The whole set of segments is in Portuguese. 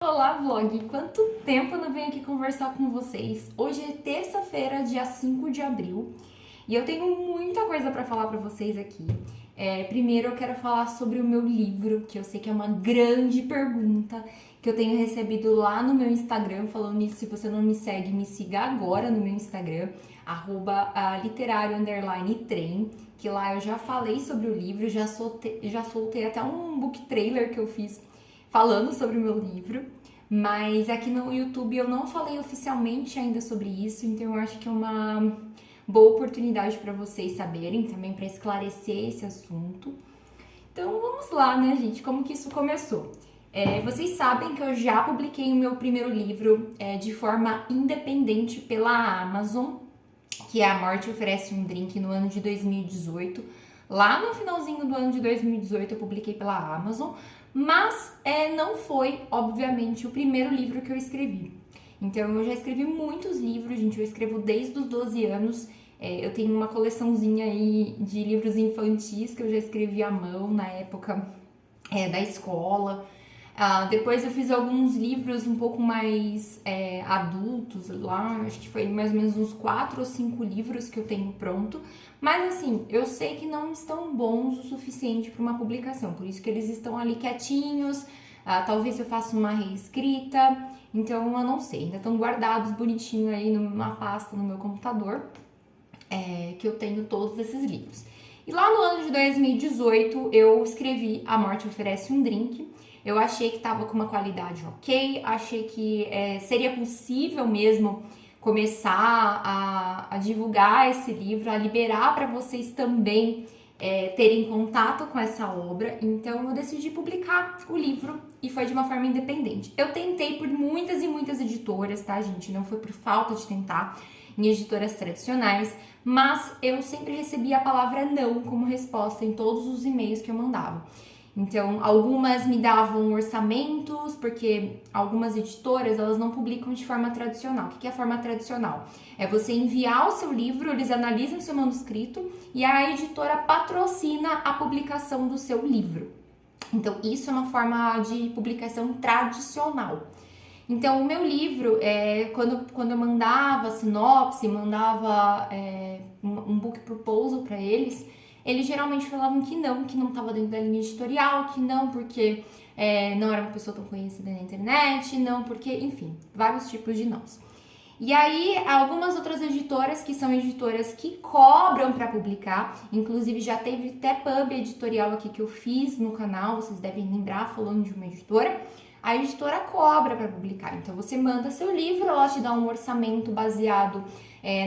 Olá, vlog! Quanto tempo eu não venho aqui conversar com vocês? Hoje é terça-feira, dia 5 de abril, e eu tenho muita coisa para falar para vocês aqui. Primeiro eu quero falar sobre o meu livro, que eu sei que é uma grande pergunta, que eu tenho recebido lá no meu Instagram. Falando nisso, se você não me segue, me siga agora no meu Instagram, @literário_trem, que lá eu já falei sobre o livro, já soltei até um book trailer que eu fiz falando sobre o meu livro, mas aqui no YouTube eu não falei oficialmente ainda sobre isso, então eu acho que é uma boa oportunidade para vocês saberem, também para esclarecer esse assunto. Então vamos lá, né, gente? Como que isso começou? Vocês sabem que eu já publiquei o meu primeiro livro de forma independente pela Amazon, que é A Morte Oferece um Drink, no ano de 2018. Lá no finalzinho do ano de 2018 eu publiquei pela Amazon, mas não foi, obviamente, o primeiro livro que eu escrevi. Então eu já escrevi muitos livros, gente, eu escrevo desde os 12 anos. Eu tenho uma coleçãozinha aí de livros infantis que eu já escrevi à mão na época da escola. Depois eu fiz alguns livros um pouco mais adultos lá, acho que foi mais ou menos uns 4 ou 5 livros que eu tenho pronto. Mas assim, eu sei que não estão bons o suficiente para uma publicação, por isso que eles estão ali quietinhos. Talvez eu faça uma reescrita, então eu não sei, ainda estão guardados bonitinho aí numa pasta no meu computador, que eu tenho todos esses livros. E lá no ano de 2018 eu escrevi A Morte Oferece um Drink. Eu achei que estava com uma qualidade ok, achei que seria possível mesmo começar a divulgar esse livro, a liberar para vocês também terem contato com essa obra. Então eu decidi publicar o livro e foi de uma forma independente. Eu tentei por muitas e muitas editoras, tá, gente? Não foi por falta de tentar em editoras tradicionais, mas eu sempre recebi a palavra não como resposta em todos os e-mails que eu mandava. Então, algumas me davam orçamentos, porque algumas editoras, elas não publicam de forma tradicional. O que é a forma tradicional? É você enviar o seu livro, eles analisam o seu manuscrito e a editora patrocina a publicação do seu livro. Então, isso é uma forma de publicação tradicional. Então, o meu livro, quando eu mandava sinopse, mandava um book proposal para eles geralmente falavam que não estava dentro da linha editorial, que não porque não era uma pessoa tão conhecida na internet, não porque, enfim, vários tipos de nãos. E aí, algumas outras editoras, que são editoras que cobram para publicar, inclusive já teve até pub editorial aqui que eu fiz no canal, vocês devem lembrar, falando de uma editora. A editora cobra para publicar, então você manda seu livro, ela te dá um orçamento baseado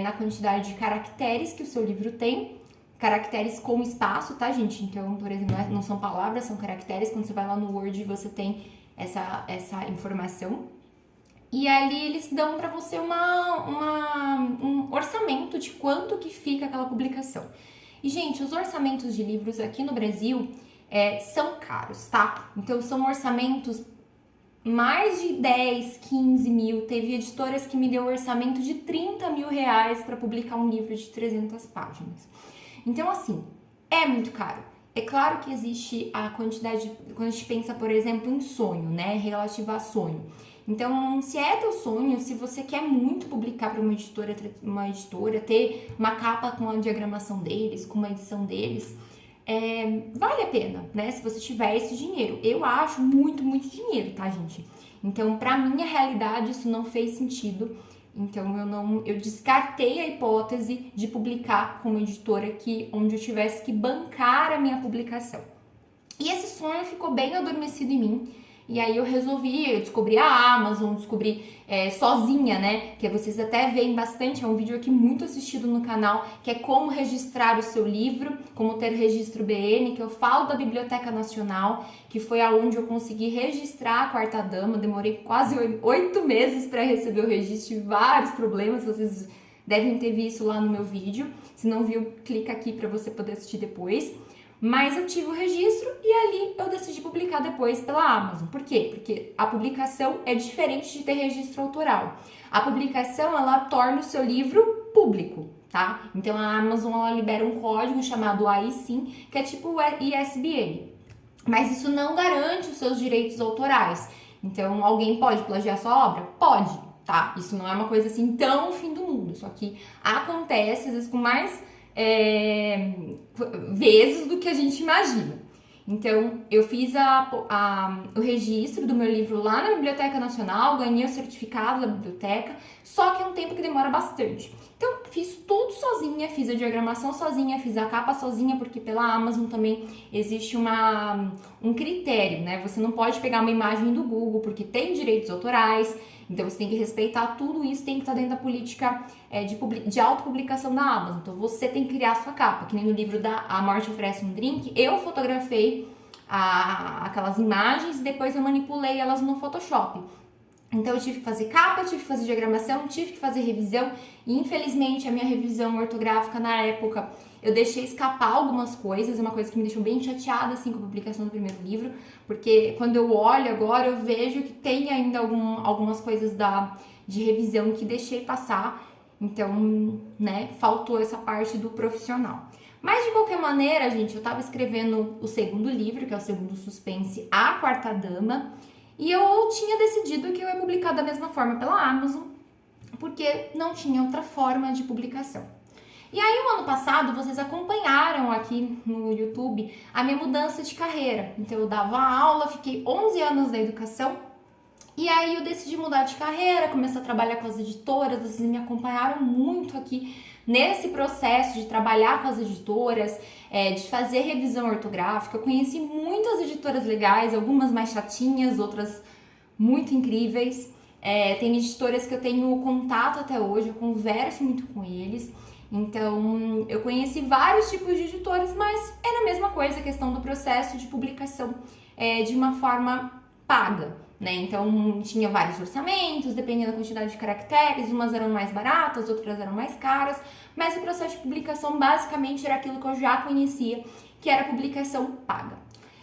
na quantidade de caracteres que o seu livro tem, caracteres com espaço, tá, gente? Então, por exemplo, não são palavras, são caracteres. Quando você vai lá no Word, você tem essa informação. E ali eles dão para você um orçamento de quanto que fica aquela publicação. E, gente, os orçamentos de livros aqui no Brasil são caros, tá? Então, são orçamentos mais de 10, 15 mil. Teve editoras que me deu um orçamento de 30 mil reais para publicar um livro de 300 páginas. Então, assim, é muito caro. É claro que existe a quantidade, quando a gente pensa, por exemplo, em sonho, né? Relativa a sonho. Então, se é teu sonho, se você quer muito publicar para uma editora, ter uma capa com a diagramação deles, com uma edição deles, vale a pena, né? Se você tiver esse dinheiro. Eu acho muito, muito dinheiro, tá, gente? Então, pra minha realidade, isso não fez sentido. Então, eu descartei a hipótese de publicar com uma editora onde eu tivesse que bancar a minha publicação. E esse sonho ficou bem adormecido em mim. E aí eu descobri a Amazon, descobri sozinha, né? Que vocês até veem bastante, é um vídeo aqui muito assistido no canal, que é como registrar o seu livro, como ter registro BN, que eu falo da Biblioteca Nacional, que foi aonde eu consegui registrar a Quarta Dama. Demorei quase 8 meses para receber o registro, tive vários problemas, vocês devem ter visto lá no meu vídeo. Se não viu, clica aqui para você poder assistir depois. Mas eu tive o registro e ali eu decidi publicar depois pela Amazon. Por quê? Porque a publicação é diferente de ter registro autoral. A publicação, ela torna o seu livro público. tá? Então a Amazon ela libera um código chamado AISIN, que é tipo o ISBN. Mas isso não garante os seus direitos autorais. Então alguém pode plagiar sua obra? Pode, tá? Isso não é uma coisa assim tão fim do mundo. Só que acontece às vezes com mais vezes do que a gente imagina. Então, eu fiz o registro do meu livro lá na Biblioteca Nacional, ganhei o certificado da biblioteca, só que é um tempo que demora bastante. Então, fiz tudo sozinha, fiz a diagramação sozinha, fiz a capa sozinha, porque pela Amazon também existe um critério, né? Você não pode pegar uma imagem do Google, porque tem direitos autorais, então você tem que respeitar tudo isso, tem que estar dentro da política de autopublicação da Amazon. Então você tem que criar a sua capa, que nem no livro da A Morte Oferece um Drink, eu fotografei aquelas imagens e depois eu manipulei elas no Photoshop. Então eu tive que fazer capa, tive que fazer diagramação, tive que fazer revisão e infelizmente a minha revisão ortográfica na época eu deixei escapar algumas coisas, é uma coisa que me deixou bem chateada assim com a publicação do primeiro livro, porque quando eu olho agora eu vejo que tem ainda algumas coisas de revisão que deixei passar, então, né, faltou essa parte do profissional. Mas de qualquer maneira, gente, eu tava escrevendo o segundo livro, que é o segundo suspense, A Quarta Dama, e eu tinha decidido que eu ia publicar da mesma forma pela Amazon, porque não tinha outra forma de publicação. E aí, o ano passado, vocês acompanharam aqui no YouTube a minha mudança de carreira. Então, eu dava aula, fiquei 11 anos na educação, e aí eu decidi mudar de carreira, começar a trabalhar com as editoras, vocês me acompanharam muito aqui nesse processo de trabalhar com as editoras, de fazer revisão ortográfica. Eu conheci muitas editoras legais, algumas mais chatinhas, outras muito incríveis. Tem editoras que eu tenho contato até hoje, eu converso muito com eles. Então, eu conheci vários tipos de editores, mas era a mesma coisa, a questão do processo de publicação de uma forma paga, né? Então, tinha vários orçamentos, dependendo da quantidade de caracteres, umas eram mais baratas, outras eram mais caras, mas o processo de publicação basicamente era aquilo que eu já conhecia, que era a publicação paga.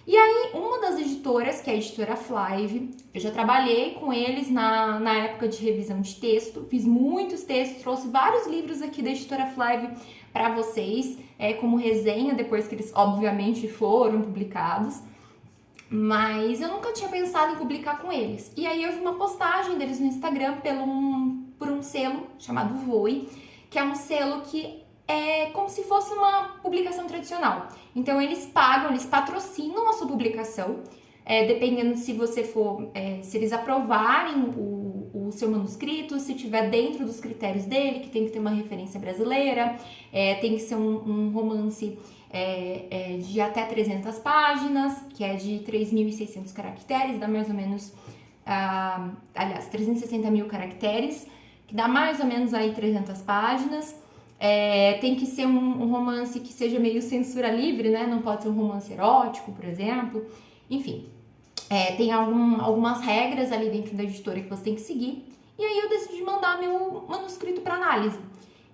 E aí, uma das editoras, que é a editora Flive, eu já trabalhei com eles na época de revisão de texto, fiz muitos textos, trouxe vários livros aqui da editora Flive para vocês, como resenha, depois que eles, obviamente, foram publicados. Mas eu nunca tinha pensado em publicar com eles. E aí eu vi uma postagem deles no Instagram por um selo chamado Voe, que é um selo que é como se fosse uma publicação tradicional. Então eles pagam, eles patrocinam a sua publicação, dependendo se você for, se eles aprovarem o seu manuscrito, se tiver dentro dos critérios dele, que tem que ter uma referência brasileira, tem que ser um romance de até 300 páginas, que é de 3.600 caracteres, dá mais ou menos, 360 mil caracteres, que dá mais ou menos aí 300 páginas. Tem que ser um romance que seja meio censura livre, né? Não pode ser um romance erótico, por exemplo. Enfim, tem algumas regras ali dentro da editora que você tem que seguir. E aí eu decidi mandar meu manuscrito para análise.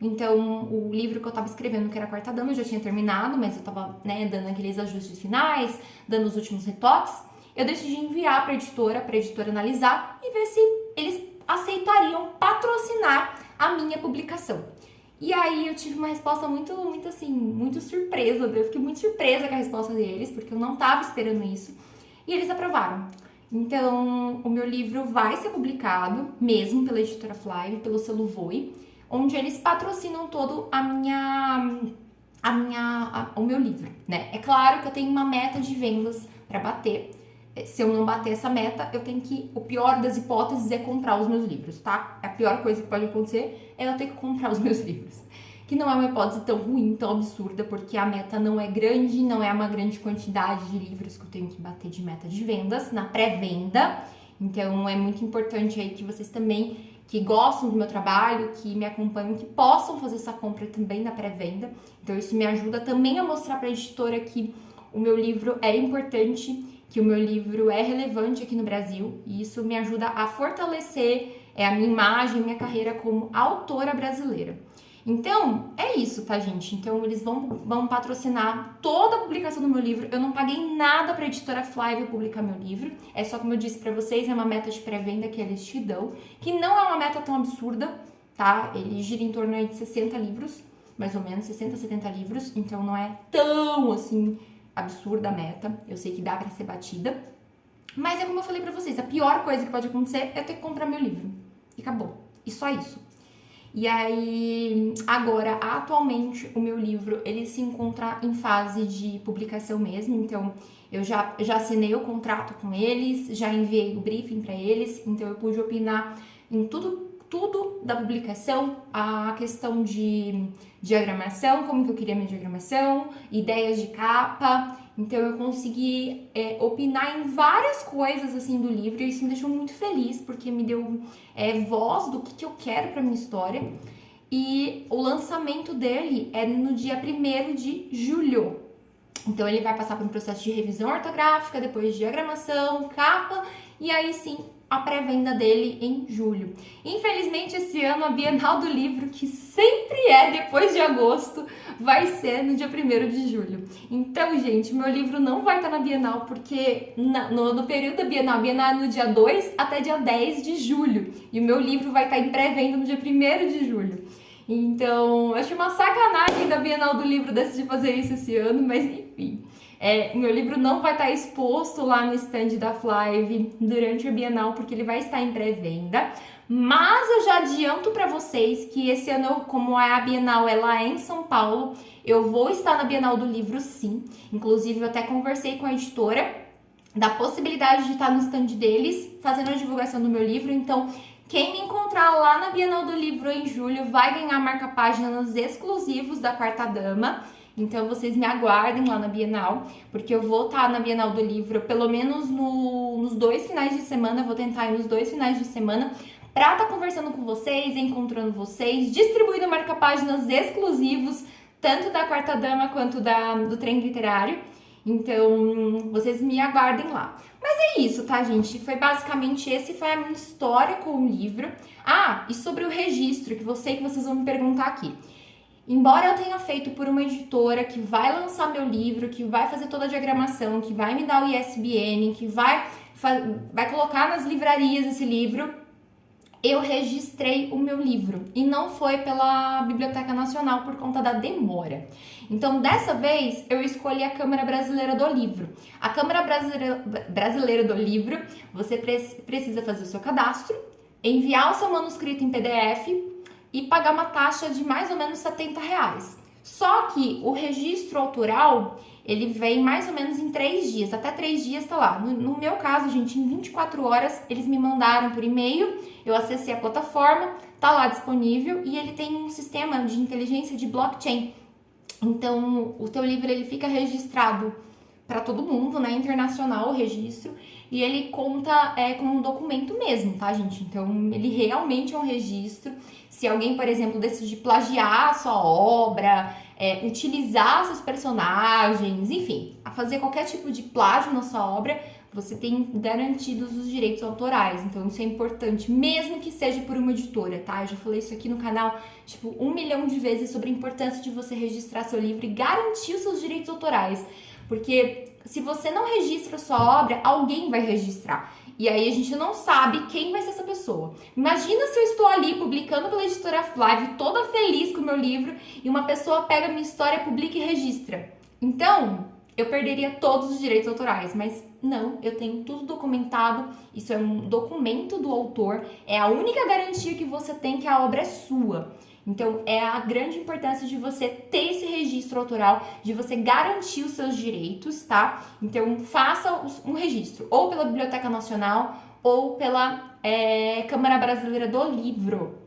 Então, o livro que eu tava escrevendo, que era a Quarta Dama, eu já tinha terminado, mas eu tava, né, dando aqueles ajustes finais, dando os últimos retoques. Eu decidi enviar pra editora analisar e ver se eles aceitariam patrocinar a minha publicação. E aí eu tive uma resposta muito assim, muito surpresa. Eu fiquei muito surpresa com a resposta deles, porque eu não tava esperando isso. E eles aprovaram. Então, o meu livro vai ser publicado, mesmo pela editora Flive, pelo selo Voe, onde eles patrocinam todo o meu livro, né? É claro que eu tenho uma meta de vendas para bater. Se eu não bater essa meta, eu tenho que, o pior das hipóteses é comprar os meus livros, tá? A pior coisa que pode acontecer é eu ter que comprar os meus livros. Que não é uma hipótese tão ruim, tão absurda, porque a meta não é grande, não é uma grande quantidade de livros que eu tenho que bater de meta de vendas na pré-venda. Então é muito importante aí que vocês também, que gostam do meu trabalho, que me acompanham, que possam fazer essa compra também na pré-venda. Então isso me ajuda também a mostrar para a editora que o meu livro é importante, que o meu livro é relevante aqui no Brasil, e isso me ajuda a fortalecer a minha imagem, minha carreira como autora brasileira. Então, é isso, tá, gente? Então, eles vão patrocinar toda a publicação do meu livro. Eu não paguei nada pra editora Flive publicar meu livro. É só, como eu disse pra vocês, é uma meta de pré-venda que eles te dão, que não é uma meta tão absurda, tá? Ele gira em torno aí de 60 livros. mais ou menos 60, 70 livros, então não é tão, assim, absurda a meta. Eu sei que dá pra ser batida. Mas é como eu falei pra vocês, a pior coisa que pode acontecer é eu ter que comprar meu livro. E acabou. E só isso. E aí, agora, atualmente, o meu livro, ele se encontra em fase de publicação mesmo, então eu já assinei o contrato com eles, já enviei o briefing para eles, então eu pude opinar em tudo da publicação, a questão de diagramação, como que eu queria minha diagramação, ideias de capa, então eu consegui opinar em várias coisas assim do livro e isso me deixou muito feliz, porque me deu voz do que eu quero para minha história. E o lançamento dele é no dia 1º de julho. Então ele vai passar por um processo de revisão ortográfica, depois diagramação, capa e aí sim a pré-venda dele em julho. Infelizmente esse ano a Bienal do Livro, que sempre é depois de agosto, vai ser no dia 1º de julho. Então, gente, meu livro não vai estar na Bienal porque no período da Bienal, a Bienal é no dia 2 até dia 10 de julho e o meu livro vai estar em pré-venda no dia 1º de julho. Então, eu achei uma sacanagem da Bienal do Livro decidir fazer isso esse ano, mas enfim. Meu livro não vai estar exposto lá no stand da Flive durante a Bienal, porque ele vai estar em pré-venda. Mas eu já adianto para vocês que esse ano, como a Bienal ela é em São Paulo, eu vou estar na Bienal do Livro sim. Inclusive, eu até conversei com a editora da possibilidade de estar no stand deles, fazendo a divulgação do meu livro. Então, quem me encontrar lá na Bienal do Livro em julho vai ganhar marca-páginas exclusivos da Quarta Dama. Então, vocês me aguardem lá na Bienal, porque eu vou estar na Bienal do Livro pelo menos nos 2 finais de semana. Eu vou tentar ir nos 2 finais de semana para estar conversando com vocês, encontrando vocês, distribuindo marca-páginas exclusivos, tanto da Quarta Dama quanto do Trem Literário. Então, vocês me aguardem lá. Mas é isso, tá, gente? Foi basicamente foi a minha história com o livro. Ah, e sobre o registro, que vocês vão me perguntar aqui. Embora eu tenha feito por uma editora que vai lançar meu livro, que vai fazer toda a diagramação, que vai me dar o ISBN, que vai colocar nas livrarias esse livro, eu registrei o meu livro e não foi pela Biblioteca Nacional por conta da demora. Então, dessa vez, eu escolhi a Câmara Brasileira do Livro. A Câmara Brasileira do Livro, você precisa fazer o seu cadastro, enviar o seu manuscrito em PDF e pagar uma taxa de mais ou menos R$70. Só que o registro autoral, ele vem mais ou menos em 3 dias, até 3 dias tá lá. No meu caso, gente, em 24 horas, eles me mandaram por e-mail, eu acessei a plataforma, tá lá disponível e ele tem um sistema de inteligência de blockchain. Então, o teu livro, ele fica registrado para todo mundo, né, internacional o registro, e ele conta como um documento mesmo, tá, gente? Então, ele realmente é um registro. Se alguém, por exemplo, decidir plagiar a sua obra, utilizar seus personagens, enfim, a fazer qualquer tipo de plágio na sua obra, você tem garantidos os direitos autorais. Então, isso é importante, mesmo que seja por uma editora, tá? Eu já falei isso aqui no canal, 1 milhão de vezes sobre a importância de você registrar seu livro e garantir os seus direitos autorais. Porque se você não registra a sua obra, alguém vai registrar. E aí a gente não sabe quem vai ser essa pessoa. Imagina se eu estou ali publicando pela editora Flive, toda feliz com o meu livro, e uma pessoa pega a minha história, publica e registra. Então, eu perderia todos os direitos autorais, mas não, eu tenho tudo documentado, isso é um documento do autor, é a única garantia que você tem que a obra é sua. Então, é a grande importância de você ter esse registro autoral, de você garantir os seus direitos, tá? Então, faça um registro, ou pela Biblioteca Nacional, ou pela Câmara Brasileira do Livro.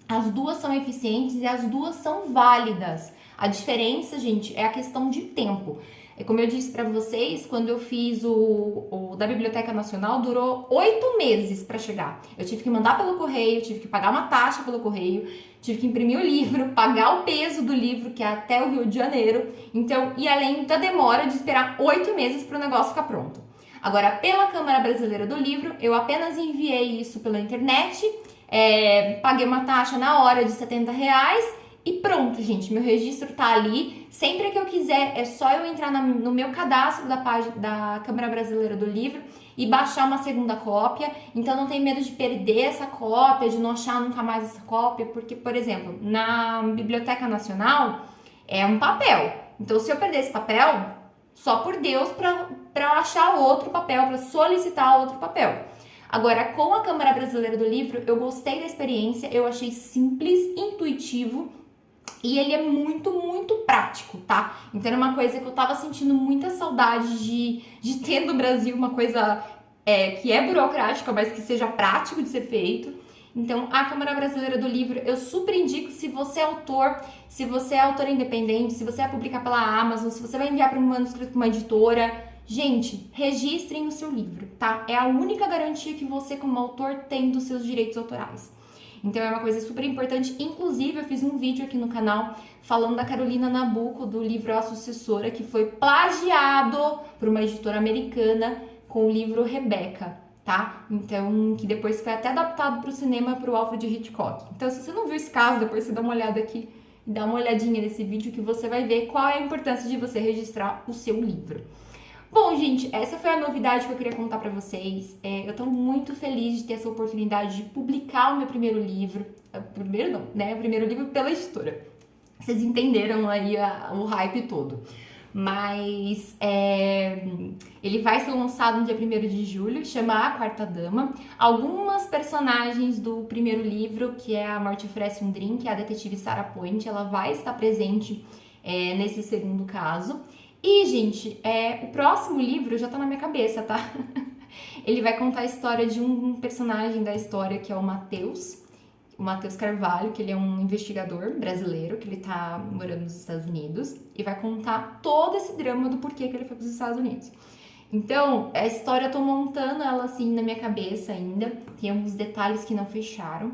As duas são eficientes e as duas são válidas. A diferença, gente, é a questão de tempo. Como eu disse para vocês, quando eu fiz o da Biblioteca Nacional, durou 8 meses para chegar. Eu tive que mandar pelo correio, tive que pagar uma taxa pelo correio, tive que imprimir o livro, pagar o peso do livro, que é até o Rio de Janeiro. Então, e além da demora de esperar 8 meses para o negócio ficar pronto. Agora, pela Câmara Brasileira do Livro, eu apenas enviei isso pela internet, paguei uma taxa na hora de R$70 E pronto, gente, meu registro tá ali. Sempre que eu quiser, é só eu entrar no meu cadastro da página da Câmara Brasileira do Livro e baixar uma segunda cópia. Então não tem medo de perder essa cópia, de não achar nunca mais essa cópia, porque, por exemplo, na Biblioteca Nacional é um papel. Então se eu perder esse papel, só por Deus para eu achar outro papel, para solicitar outro papel. Agora, com a Câmara Brasileira do Livro, eu gostei da experiência, eu achei simples, intuitivo, e ele é muito, muito prático, tá? Então era uma coisa que eu tava sentindo muita saudade de ter no Brasil, uma coisa que é burocrática, mas que seja prático de ser feito. Então, a Câmara Brasileira do Livro, eu super indico se você é autor independente, se você vai publicar pela Amazon, se você vai enviar para um manuscrito para uma editora, gente, registrem o seu livro, tá? É a única garantia que você, como autor, tem dos seus direitos autorais. Então é uma coisa super importante. Inclusive, eu fiz um vídeo aqui no canal falando da Carolina Nabuco, do livro A Sucessora, que foi plagiado por uma editora americana com o livro Rebecca, tá? Então, que depois foi até adaptado para o cinema por Alfred Hitchcock. Então, se você não viu esse caso, depois você dá uma olhada aqui e dá uma olhadinha nesse vídeo que você vai ver qual é a importância de você registrar o seu livro. Bom, gente, essa foi a novidade que eu queria contar pra vocês. Eu tô muito feliz de ter essa oportunidade de publicar o meu primeiro livro. Primeiro não, né? O primeiro livro pela editora. Vocês entenderam aí o hype todo. Mas ele vai ser lançado no dia 1º de julho, chama A Quarta Dama. Algumas personagens do primeiro livro, que é A Morte Oferece um Drink, que é a detetive Sarah Point, ela vai estar presente nesse segundo caso. E, gente, o próximo livro já tá na minha cabeça, tá? Ele vai contar a história de um personagem da história que é o Matheus Carvalho, que ele é um investigador brasileiro, que ele tá morando nos Estados Unidos, e vai contar todo esse drama do porquê que ele foi pros Estados Unidos. Então, a história eu tô montando ela assim na minha cabeça ainda, tem alguns detalhes que não fecharam.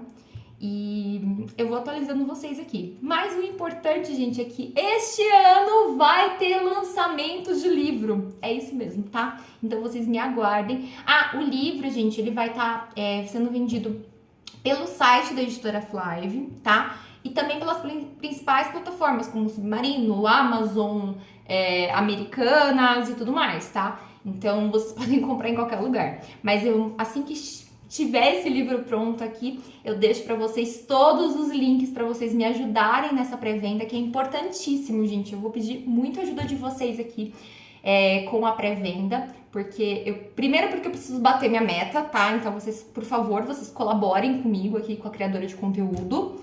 E eu vou atualizando vocês aqui. Mas o importante, gente, é que este ano vai ter lançamento de livro. É isso mesmo, tá? Então vocês me aguardem. O livro, gente, ele vai estar sendo vendido pelo site da Editora Flive, tá? E também pelas principais plataformas, como Submarino, Amazon, Americanas e tudo mais, tá? Então vocês podem comprar em qualquer lugar. Mas assim que tiver esse livro pronto aqui, eu deixo para vocês todos os links para vocês me ajudarem nessa pré-venda, que é importantíssimo, gente. Eu vou pedir muita ajuda de vocês aqui com a pré-venda, primeiro porque eu preciso bater minha meta, tá? Então vocês, por favor, vocês colaborem comigo aqui, com a criadora de conteúdo.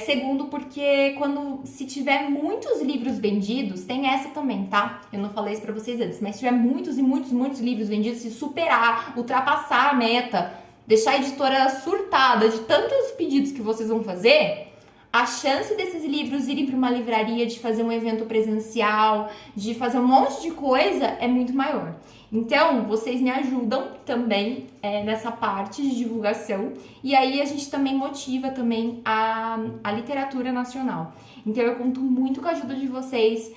Segundo, porque se tiver muitos livros vendidos, tem essa também, tá? Eu não falei isso pra vocês antes, mas se tiver muitos e muitos, muitos livros vendidos, se superar, ultrapassar a meta, deixar a editora surtada de tantos pedidos que vocês vão fazer, a chance desses livros irem para uma livraria, de fazer um evento presencial, de fazer um monte de coisa, é muito maior. Então, vocês me ajudam também nessa parte de divulgação, e aí a gente também motiva também a literatura nacional. Então, eu conto muito com a ajuda de vocês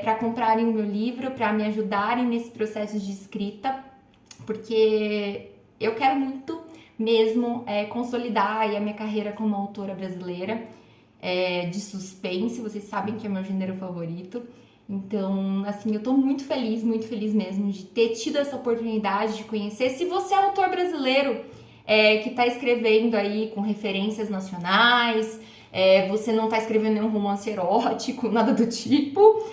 para comprarem o meu livro, para me ajudarem nesse processo de escrita, porque eu quero muito mesmo consolidar aí a minha carreira como autora brasileira de suspense. Vocês sabem que é meu gênero favorito. Então, assim, eu tô muito feliz mesmo de ter tido essa oportunidade de conhecer. Se você é autor brasileiro que tá escrevendo aí com referências nacionais, você não tá escrevendo nenhum romance erótico, nada do tipo,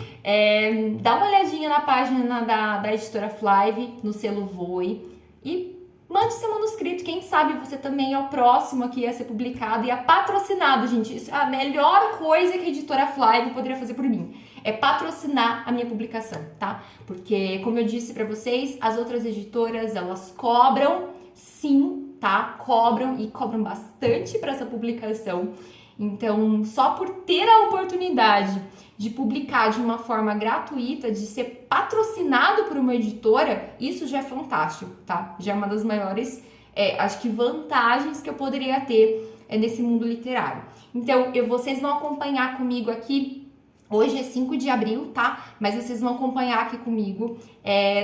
dá uma olhadinha na página da Editora Flive, no selo Voe, e mande seu manuscrito. Quem sabe você também é o próximo aqui a ser publicado e a patrocinado, gente. Isso é a melhor coisa que a Editora Flive poderia fazer por mim. É patrocinar a minha publicação, tá? Porque, como eu disse pra vocês, as outras editoras, elas cobram, sim, tá? Cobram e cobram bastante pra essa publicação. Então, só por ter a oportunidade de publicar de uma forma gratuita, de ser patrocinado por uma editora, isso já é fantástico, tá? Já é uma das maiores, acho que vantagens que eu poderia ter nesse mundo literário. Então, vocês vão acompanhar comigo aqui. Hoje é 5 de abril, tá? Mas vocês vão acompanhar aqui comigo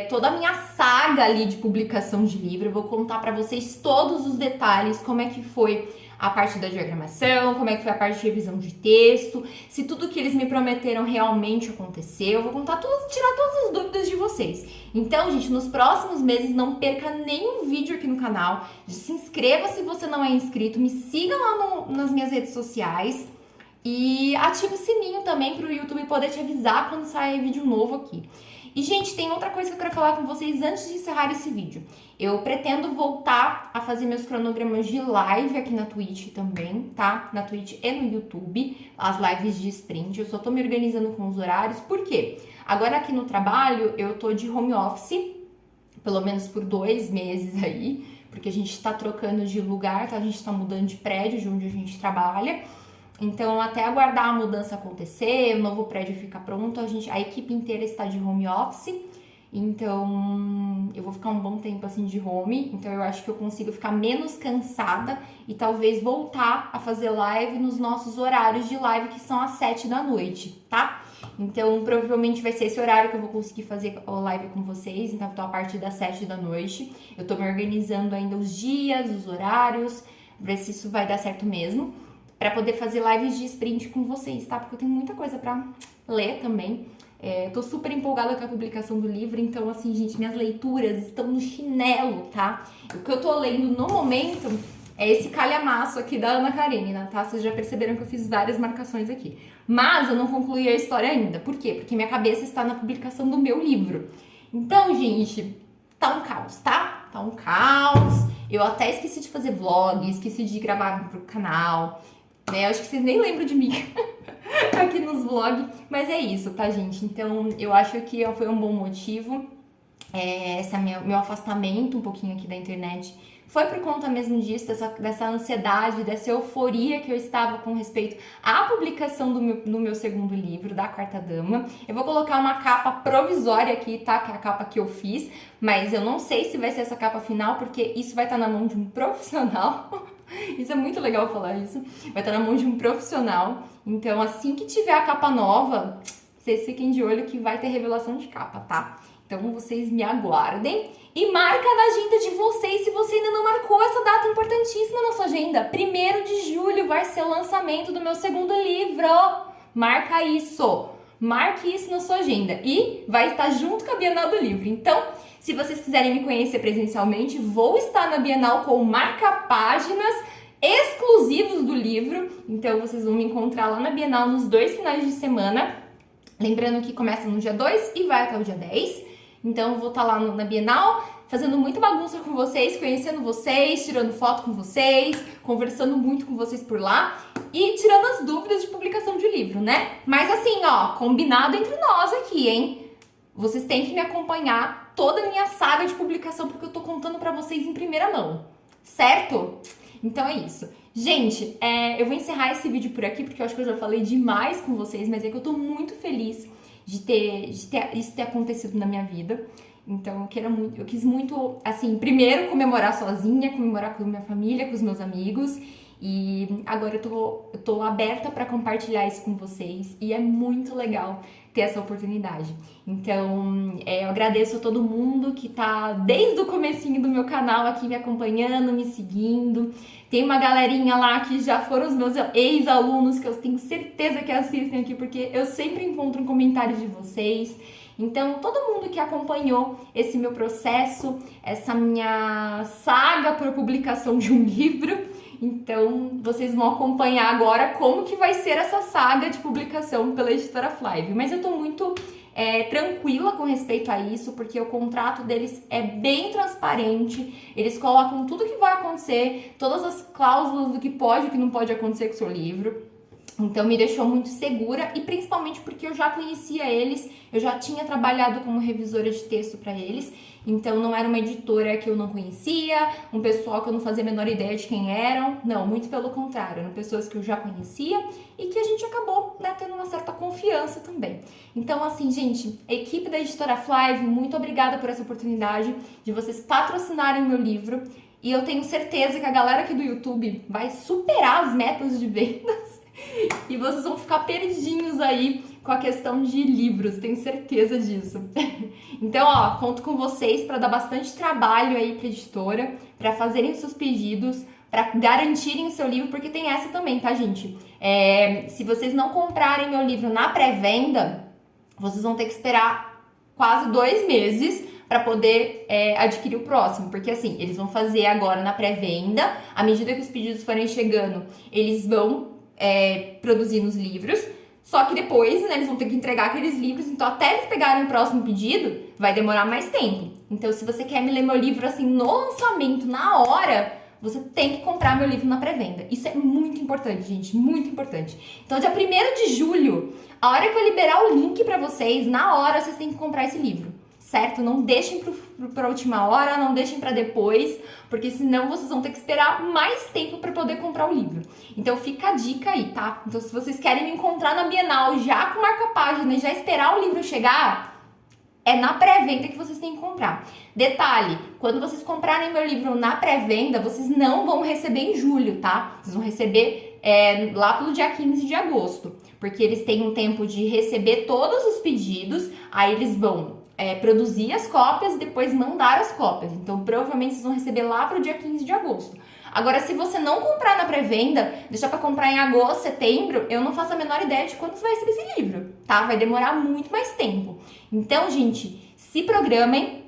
toda a minha saga ali de publicação de livro. Eu vou contar pra vocês todos os detalhes, como é que foi a parte da diagramação, como é que foi a parte de revisão de texto, se tudo que eles me prometeram realmente aconteceu. Eu vou contar tudo, tirar todas as dúvidas de vocês. Então, gente, nos próximos meses não perca nenhum vídeo aqui no canal. Se inscreva se você não é inscrito, me siga lá nas minhas redes sociais e ative o sininho também para o YouTube poder te avisar quando sair vídeo novo aqui. E, gente, tem outra coisa que eu quero falar com vocês antes de encerrar esse vídeo. Eu pretendo voltar a fazer meus cronogramas de live aqui na Twitch também, tá? Na Twitch e no YouTube, as lives de sprint. Eu só tô me organizando com os horários. Por quê? Agora aqui no trabalho, eu tô de home office, pelo menos por 2 meses aí, porque a gente tá trocando de lugar, tá? A gente tá mudando de prédio de onde a gente trabalha. Então, até aguardar a mudança acontecer, o novo prédio ficar pronto, a equipe inteira está de home office. Então, eu vou ficar um bom tempo assim de home. Então, eu acho que eu consigo ficar menos cansada e talvez voltar a fazer live nos nossos horários de live, que são às 7 da noite, tá? Então, provavelmente vai ser esse horário que eu vou conseguir fazer a live com vocês. Então, eu tô a partir das 7 da noite. Eu tô me organizando ainda os dias, os horários, ver se isso vai dar certo mesmo, para poder fazer lives de sprint com vocês, tá? Porque eu tenho muita coisa para ler também. Tô super empolgada com a publicação do livro, então, assim, gente, minhas leituras estão no chinelo, tá? O que eu tô lendo no momento é esse calhamaço aqui da Ana Karenina, tá? Vocês já perceberam que eu fiz várias marcações aqui. Mas eu não concluí a história ainda. Por quê? Porque minha cabeça está na publicação do meu livro. Então, gente, tá um caos, tá? Tá um caos. Eu até esqueci de fazer vlog, esqueci de gravar pro canal, né? Acho que vocês nem lembram de mim aqui nos vlogs, mas é isso, tá, gente? Então, eu acho que foi um bom motivo, meu afastamento um pouquinho aqui da internet. Foi por conta mesmo disso, dessa ansiedade, dessa euforia que eu estava com respeito à publicação do meu segundo livro, da Quarta Dama. Eu vou colocar uma capa provisória aqui, tá? Que é a capa que eu fiz, mas eu não sei se vai ser essa capa final, porque isso vai estar na mão de um profissional. Isso é muito legal falar isso. Vai estar na mão de um profissional. Então, assim que tiver a capa nova, vocês fiquem de olho que vai ter revelação de capa, tá? Então, vocês me aguardem. E marca na agenda de vocês, se você ainda não marcou essa data importantíssima na sua agenda. 1º de julho vai ser o lançamento do meu segundo livro. Marca isso. Marque isso na sua agenda. E vai estar junto com a Bienal do Livro. Então, se vocês quiserem me conhecer presencialmente, vou estar na Bienal com marca-páginas exclusivos do livro. Então, vocês vão me encontrar lá na Bienal nos 2 finais de semana. Lembrando que começa no dia 2 e vai até o dia 10. Então, eu vou estar lá na Bienal, fazendo muita bagunça com vocês, conhecendo vocês, tirando foto com vocês, conversando muito com vocês por lá e tirando as dúvidas de publicação de livro, né? Mas assim, ó, combinado entre nós aqui, hein? Vocês têm que me acompanhar toda a minha saga de publicação, porque eu tô contando pra vocês em primeira mão, certo? Então é isso. Gente, eu vou encerrar esse vídeo por aqui, porque eu acho que eu já falei demais com vocês, mas é que eu tô muito feliz de ter isso ter acontecido na minha vida. Então eu quis muito, assim, primeiro comemorar sozinha, comemorar com a minha família, com os meus amigos. E agora eu tô aberta para compartilhar isso com vocês e é muito legal ter essa oportunidade. Então, eu agradeço a todo mundo que tá desde o comecinho do meu canal aqui me acompanhando, me seguindo. Tem uma galerinha lá que já foram os meus ex-alunos que eu tenho certeza que assistem aqui, porque eu sempre encontro comentários de vocês. Então, todo mundo que acompanhou esse meu processo, essa minha saga por publicação de um livro, então vocês vão acompanhar agora como que vai ser essa saga de publicação pela Editora Flive. Mas eu tô muito tranquila com respeito a isso, porque o contrato deles é bem transparente, eles colocam tudo que vai acontecer, todas as cláusulas do que pode e o que não pode acontecer com o seu livro. Então me deixou muito segura e principalmente porque eu já conhecia eles, eu já tinha trabalhado como revisora de texto para eles, então não era uma editora que eu não conhecia, um pessoal que eu não fazia a menor ideia de quem eram, não, muito pelo contrário, eram pessoas que eu já conhecia e que a gente acabou, né, tendo uma certa confiança também. Então assim, gente, a equipe da Editora Flive, muito obrigada por essa oportunidade de vocês patrocinarem o meu livro e eu tenho certeza que a galera aqui do YouTube vai superar as metas de vendas. E vocês vão ficar perdidinhos aí com a questão de livros, tenho certeza disso. Então, ó, conto com vocês para dar bastante trabalho aí para editora, para fazerem seus pedidos, para garantirem o seu livro, porque tem essa também, tá, gente? Se vocês não comprarem meu livro na pré-venda, vocês vão ter que esperar quase 2 meses para poder adquirir o próximo, porque assim, eles vão fazer agora na pré-venda, à medida que os pedidos forem chegando, eles vão produzindo os livros, só que depois, né, eles vão ter que entregar aqueles livros, então até eles pegarem o próximo pedido, vai demorar mais tempo. Então, se você quer me ler meu livro assim no lançamento, na hora, você tem que comprar meu livro na pré-venda. Isso é muito importante, gente, muito importante. Então, dia 1º de julho, a hora que eu liberar o link pra vocês, na hora vocês têm que comprar esse livro, certo? Não deixem pra última hora, não deixem pra depois, porque senão vocês vão ter que esperar mais tempo pra poder comprar o livro. Então, fica a dica aí, tá? Então, se vocês querem me encontrar na Bienal já com marca-página e já esperar o livro chegar, é na pré-venda que vocês têm que comprar. Detalhe, quando vocês comprarem meu livro na pré-venda, vocês não vão receber em julho, tá? Vocês vão receber lá pelo dia 15 de agosto, porque eles têm um tempo de receber todos os pedidos, aí eles vão produzir as cópias e depois mandar as cópias. Então, provavelmente vocês vão receber lá pro dia 15 de agosto. Agora, se você não comprar na pré-venda, deixar para comprar em agosto, setembro, eu não faço a menor ideia de quando você vai receber esse livro, tá? Vai demorar muito mais tempo. Então, gente, se programem.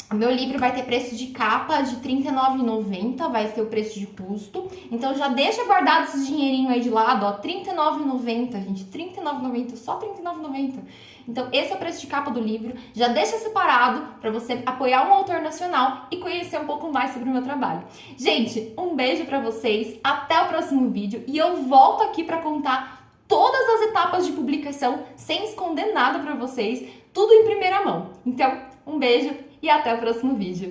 O meu livro vai ter preço de capa de R$ 39,90, vai ser o preço de custo. Então, já deixa guardado esse dinheirinho aí de lado, ó, R$ 39,90, gente, R$ 39,90, só R$ 39,90. Então, esse é o preço de capa do livro. Já deixa separado para você apoiar um autor nacional e conhecer um pouco mais sobre o meu trabalho. Gente, um beijo para vocês, até o próximo vídeo e eu volto aqui para contar todas as etapas de publicação sem esconder nada para vocês, tudo em primeira mão. Então, um beijo e até o próximo vídeo.